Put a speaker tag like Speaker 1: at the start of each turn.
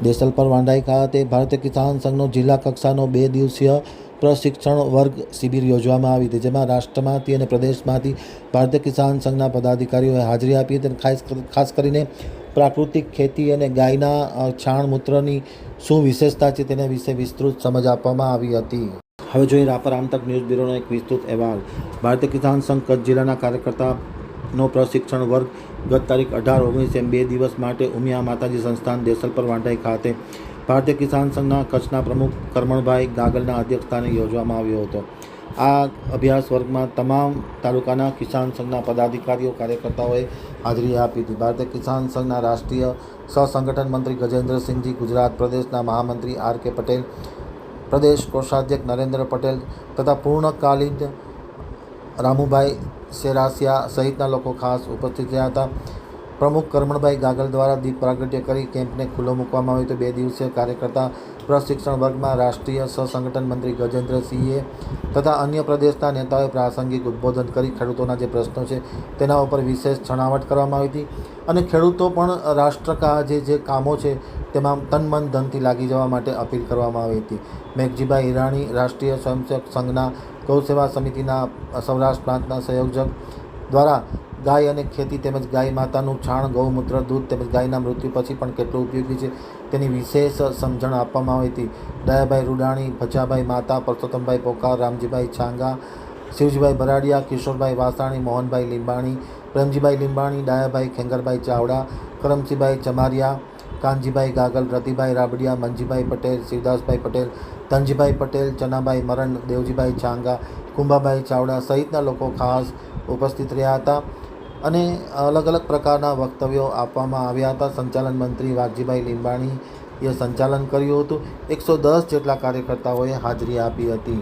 Speaker 1: દેસલપર વાંડાઈ ખાતે ભારતીય કિસાન સંઘનો જિલ્લા કક્ષાનો 2 દિવસીય પ્રશિક્ષણ વર્ગ શિબિર યોજવામાં આવી હતી, જેમાં રાષ્ટ્રમાંથી અને પ્રદેશમાંથી ભારતીય કિસાન સંઘના પદાધિકારીઓએ હાજરી આપી હતી. ખાસ કરીને પ્રાકૃતિક ખેતી અને ગાયના છાણ મૂત્રની શું વિશેષતા છે તેના વિશે વિસ્તૃત સમજ આપવામાં આવી હતી. હવે જોઈએ રાપર આમતક ન્યૂઝ બ્યુરોનો એક વિસ્તૃત અહેવાલ. ભારતીય કિસાન સંઘ કચ્છ જિલ્લાના કાર્યકર્તાનો પ્રશિક્ષણ વર્ગ ગત તારીખ 18-19 2 દિવસ માટે ઉમિયા માતાજી સંસ્થાન દેસલપર વાંડાઈ ખાતે ભારતીય કિસાન સંઘના કચ્છના પ્રમુખ કરમણભાઈ ગાગલના અધ્યક્ષસ્થાને યોજવામાં આવ્યો હતો. આ અભ્યાસ વર્ગમાં તમામ તાલુકાના કિસાન સંઘના પદાધિકારીઓ કાર્યકર્તાઓએ હાજરી આપી હતી. ભારતીય કિસાન સંઘના રાષ્ટ્રીય સહસંગઠન મંત્રી ગજેન્દ્રસિંહજી, ગુજરાત પ્રદેશના મહામંત્રી R.K. પટેલ, પ્રદેશ કોષાધ્યક્ષ નરેન્દ્ર પટેલ તથા પૂર્ણકાલીન રામુભાઈ સેરાસિયા સહિતના લોકો ખાસ ઉપસ્થિત રહ્યા હતા. પ્રમુખ કરમણભાઈ ગાગલ દ્વારા દીપ પ્રાગટ્ય કરી કેમ્પને ખુલ્લો મૂકવામાં આવ્યો હતો. 2 દિવસીય કાર્યકર્તા પ્રશિક્ષણ વર્ગમાં રાષ્ટ્રીય સહસંગઠન મંત્રી ગજેન્દ્રસિંહે તથા અન્ય પ્રદેશના નેતાઓએ પ્રાસંગિક ઉદ્બોધન કરી ખેડૂતોના જે પ્રશ્નો છે તેના ઉપર વિશેષ છણાવટ કરવામાં આવી હતી અને ખેડૂતો પણ રાષ્ટ્ર જે કામો છે તેમાં તન મન ધનથી લાગી જવા માટે અપીલ કરવામાં આવી હતી. મેઘજીભાઈ હિરાણી, રાષ્ટ્રીય સ્વયંસેવક સંઘના ગૌસેવા સમિતિના સૌરાષ્ટ્ર પ્રાંતના સંયોજક દ્વારા ગાય અને ખેતી તેમજ ગાય માતાનું છાણ, ગૌમૂત્ર, દૂધ તેમજ ગાયના મૃત્યુ પછી પણ કેટલું ઉપયોગી છે તેની વિશેષ સમજણ આપવામાં આવી હતી. દયાભાઈ રૂડાણી, ભચાભાઈ માતા, પરસોત્તમભાઈ પોકાર, રામજીભાઈ છાંગા, શિવજીભાઈ ભરાડિયા, કિશોરભાઈ વાસાણી, મોહનભાઈ લીંબાણી, પ્રેમજીભાઈ લીંબાણી, ડાયાભાઈ ખેંગરભાઈ ચાવડા, કરમસીભાઈ ચમારિયા, કાનજીભાઈ ગાગલ, રતિભાઈ રાબડિયા, મંજીભાઈ પટેલ, શિવદાસભાઈ પટેલ, ધનજીભાઈ પટેલ, ચનાભાઈ મરણ, દેવજીભાઈ છાંગા, કુંભાભાઈ ચાવડા સહિતના લોકો ખાસ ઉપસ્થિત રહ્યા હતા અને અલગ અલગ પ્રકારના વક્તવ્યો આપવામાં આવ્યા હતા. સંચાલન મંત્રી વાઘજીભાઈ લીંબાણીએ સંચાલન કર્યું હતું. 110 જેટલા કાર્યકર્તાઓએ હાજરી આપી હતી.